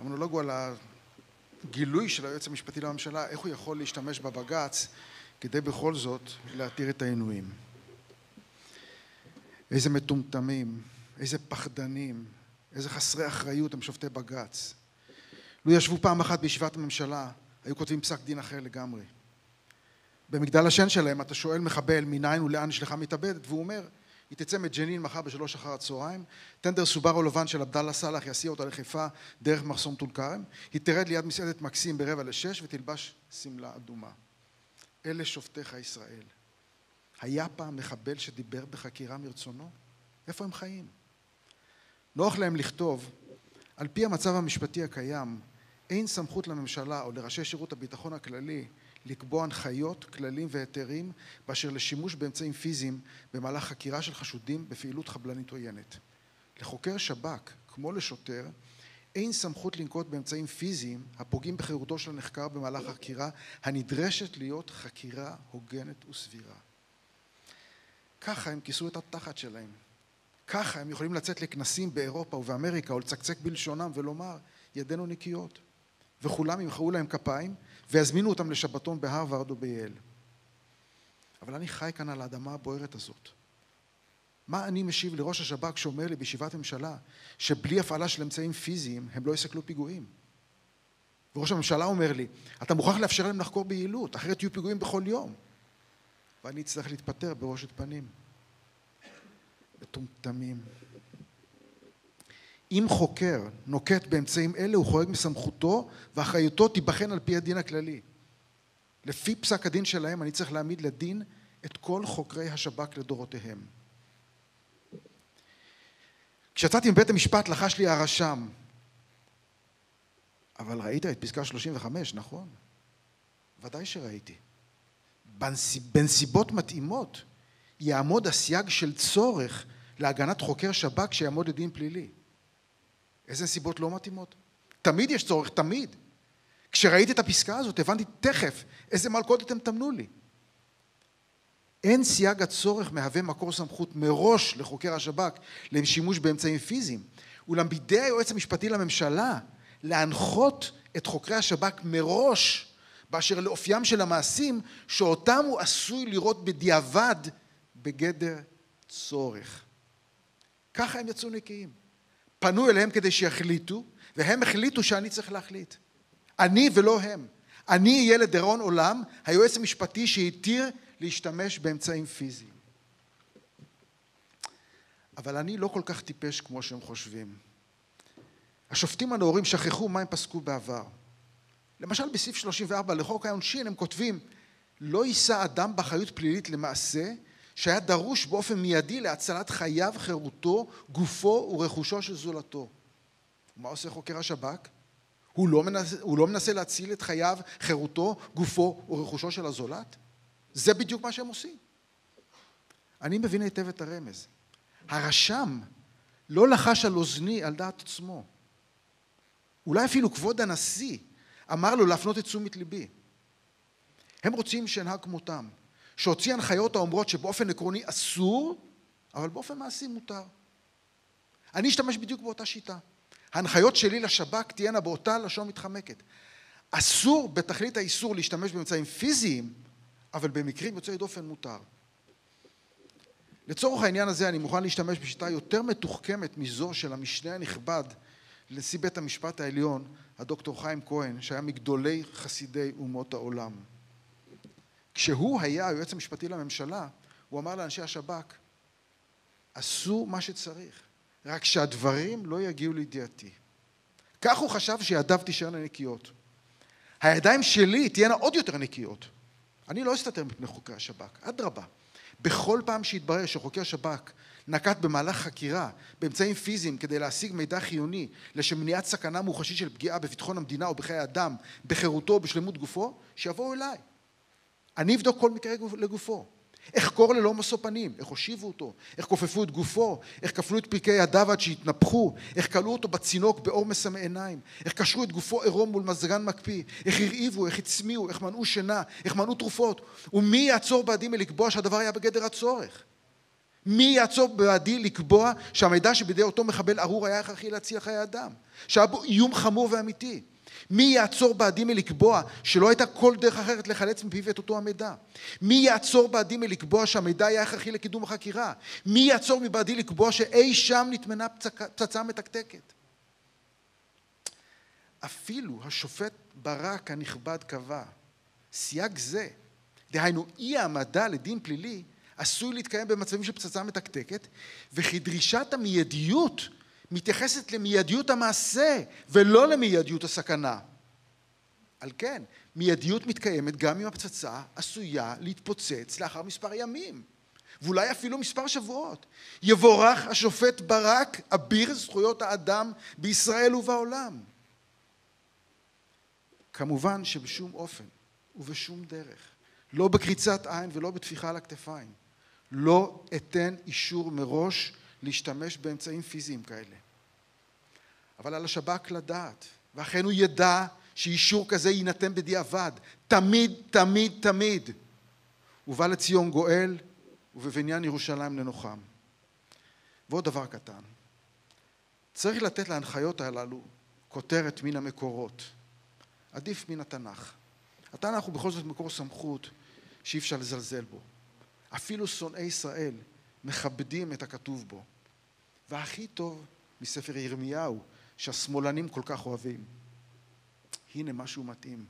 המונולוג הוא על הגילוי של היועץ המשפטי לממשלה, איך הוא יכול להשתמש בבג"ץ כדי בכל זאת להתיר את העינויים. איזה מטומטמים, איזה פחדנים, איזה חסרי אחריות הם שופטי בג"ץ. לו ישבו פעם אחת בישיבת הממשלה, היו כותבים פסק דין אחר לגמרי. במגדל השן שלהם אתה שואל מחבל מניין ולאן נשלחה מתאבדת, והוא אומר, היא תצא מג'נין מחר ב3 אחר הצהריים, טנדר סובארו לבן של עבדאללה סלאח יסיע אותה לחיפה דרך מחסום טול כרם, היא תרד ליד מסעדת מקסים ב5:45 ותלבש שמלה אדומה. אלה שופטיך ישראל. היה פעם מחבל שדיבר בחקירה מרצונו? איפה הם חיים? נוח להם לכתוב, על פי המצב המשפטי הקיים, אין סמכות לממשלה או לראשי שירות הביטחון הכללי לקבוע הנחיות, כללים והיתרים באשר לשימוש באמצעים פיזיים במהלך חקירה של חשודים בפעילות חבלנית עוינת. לחוקר שב"כ, כמו לשוטר, אין סמכות לנקוט באמצעים פיזיים הפוגעים בחירותו של הנחקר במהלך החקירה הנדרשת להיות חקירה הוגנת וסבירה. ככה הם כיסו את התחת שלהם. ככה הם יכולים לצאת לכנסים באירופה ובאמריקה או לצקצק בלשונם ולומר ידינו נקיות. וכולם ימחאו להם כפיים ויזמינו אותם לשבתון בהרווארד או בייל. אבל אני חי כאן על האדמה הבוערת הזאת. מה אני משיב לראש השב"כ שאומר לי בישיבת ממשלה שבלי הפעלה של אמצעים פיזיים הם לא יסכלו פיגועים? וראש הממשלה אומר לי, אתה מוכרח לאפשר להם לחקור ביעילות, אחרת יהיו פיגועים בכל יום. ואני אצטרך להתפטר בראשת פנים. מטומטמים. אם חוקר נוקט באמצעים אלה, הוא חורג מסמכותו, ואחריותו תיבחן על פי הדין הכללי. לפי פסק הדין שלהם, אני צריך להעמיד לדין את כל חוקרי השב"כ לדורותיהם. כשיצאתי מבית המשפט, לחש לי הרשם. אבל ראית את פסקה 35, נכון? ודאי שראיתי. בנסיבות מתאימות, יעמוד הסייג של צורך להגנת חוקר שב"כ שיעמוד לדין פלילי. איזה נסיבות לא מתאימות? תמיד יש צורך, תמיד. כשראיתי את הפסקה הזאת, הבנתי תכף איזה מלכודת אתם תמנו לי. אין סייג הצורך מהווה מקור סמכות מראש לחוקר השב"כ לשימוש באמצעים פיזיים, אולם בידי היועץ המשפטי לממשלה להנחות את חוקרי השב"כ מראש באשר לאופיים של המעשים שאותם הוא עשוי לראות בדיעבד בגדר צורך. ככה הם יצאו נקיים. פנו אליהם כדי שיחליטו, והם החליטו שאני צריך להחליט. אני ולא הם. אני אהיה לדיראון עולם, היועץ המשפטי שהתיר להשתמש באמצעים פיזיים. אבל אני לא כל כך טיפש כמו שהם חושבים. השופטים הנאורים שכחו מה הם פסקו בעבר. למשל בסעיף 34 לחוק העונשין הם כותבים, לא יישא אדם באחריות פלילית למעשה שהיה דרוש באופן מיידי להצלת חייו, חירותו, גופו ורכושו של זולתו. מה עושה חוקר השב"כ? הוא לא מנסה להציל את חייו, חירותו, גופו ורכושו של הזולת? זה בדיוק מה שהם עושים. אני מבין היטב את הרמז. הרשם לא לחש על אוזני על דעת עצמו. אולי אפילו כבוד הנשיא אמר לו להפנות את תשומת ליבי. הם רוצים שנהג כמותם, שהוציא הנחיות האומרות שבאופן עקרוני אסור, אבל באופן מעשי מותר. אני אשתמש בדיוק באותה שיטה. ההנחיות שלי לשב"כ תהיינה באותה לשון מתחמקת. אסור בתכלית האיסור להשתמש באמצעים פיזיים, אבל במקרים יוצאי דופן מותר. לצורך העניין הזה אני מוכן להשתמש בשיטה יותר מתוחכמת מזו של המשנה הנכבד לנשיא בית המשפט העליון, הדוקטור חיים כהן, שהיה מגדולי חסידי אומות העולם. כשהוא היה היועץ המשפטי לממשלה, הוא אמר לאנשי השב"כ, עשו מה שצריך, רק שהדברים לא יגיעו לידיעתי. כך הוא חשב שידיו תישארנה נקיות. הידיים שלי תהיינה עוד יותר נקיות. אני לא אסתתר מפני חוקרי השב"כ, אדרבה. בכל פעם שהתברר שחוקר שב"כ נקט במהלך חקירה באמצעים פיזיים כדי להשיג מידע חיוני לשם מניעת סכנה מוחשית של פגיעה בביטחון המדינה או בחיי אדם, בחירותו או בשלמות גופו, שיבואו אליי. אני אבדוק כל מקרה לגופו. איך קור ללא משוא פנים, איך הושיבו אותו, איך כופפו את גופו, איך כפלו את פרקי ידיו עד שהתנפחו, איך קלו אותו בצינוק באור מסמא עיניים, איך קשרו את גופו עירום מול מזגן מקפיא, איך הרעיבו, איך הצמיעו, איך מנעו שינה, איך מנעו תרופות, ומי יעצור בעדי מלקבוע שהדבר היה בגדר הצורך. מי יעצור בעדי לקבוע שהמידע שבידי אותו מחבל ארור היה הכרחי להציל חיי אדם? שהיה בו איום חמור ואמיתי. מי יעצור בעדי מלקבוע שלא הייתה כל דרך אחרת לחלץ מפיו את אותו המידע? מי יעצור בעדי מלקבוע שהמידע היה הכרחי לקידום החקירה? מי יעצור מבעדי לקבוע שאי שם נטמנה פצצה מתקתקת? אפילו השופט ברק הנכבד קבע, סייג זה, דהיינו אי העמדה לדין פלילי, עשוי להתקיים במצבים של פצצה מתקתקת, וכי דרישת המיידיות מתייחסת למיידיות המעשה ולא למיידיות הסכנה. על כן, מיידיות מתקיימת גם אם הפצצה עשויה להתפוצץ לאחר מספר ימים, ואולי אפילו מספר שבועות. יבורך השופט ברק, אביר זכויות האדם בישראל ובעולם. כמובן שבשום אופן ובשום דרך, לא בקריצת עין ולא בתפיחה על הכתפיים, לא אתן אישור מראש להשתמש באמצעים פיזיים כאלה. אבל על השב"כ לדעת, ואכן הוא ידע שאישור כזה יינתן בדיעבד, תמיד, תמיד, תמיד. ובא לציון גואל, ובבניין ירושלים לנוחם. ועוד דבר קטן, צריך לתת להנחיות הללו כותרת מן המקורות, עדיף מן התנ"ך. התנ"ך הוא בכל זאת מקור סמכות שאי אפשר לזלזל בו. אפילו שונאי ישראל מכבדים את הכתוב בו. והכי טוב מספר ירמיהו, שהשמאלנים כל כך אוהבים. הנה משהו מתאים.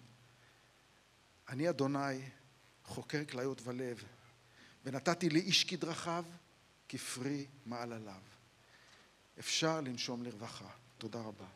אני אדוני חוקר כליות ולב, ונתתי לאיש כדרכיו כפרי מעלליו. אפשר לנשום לרווחה. תודה רבה.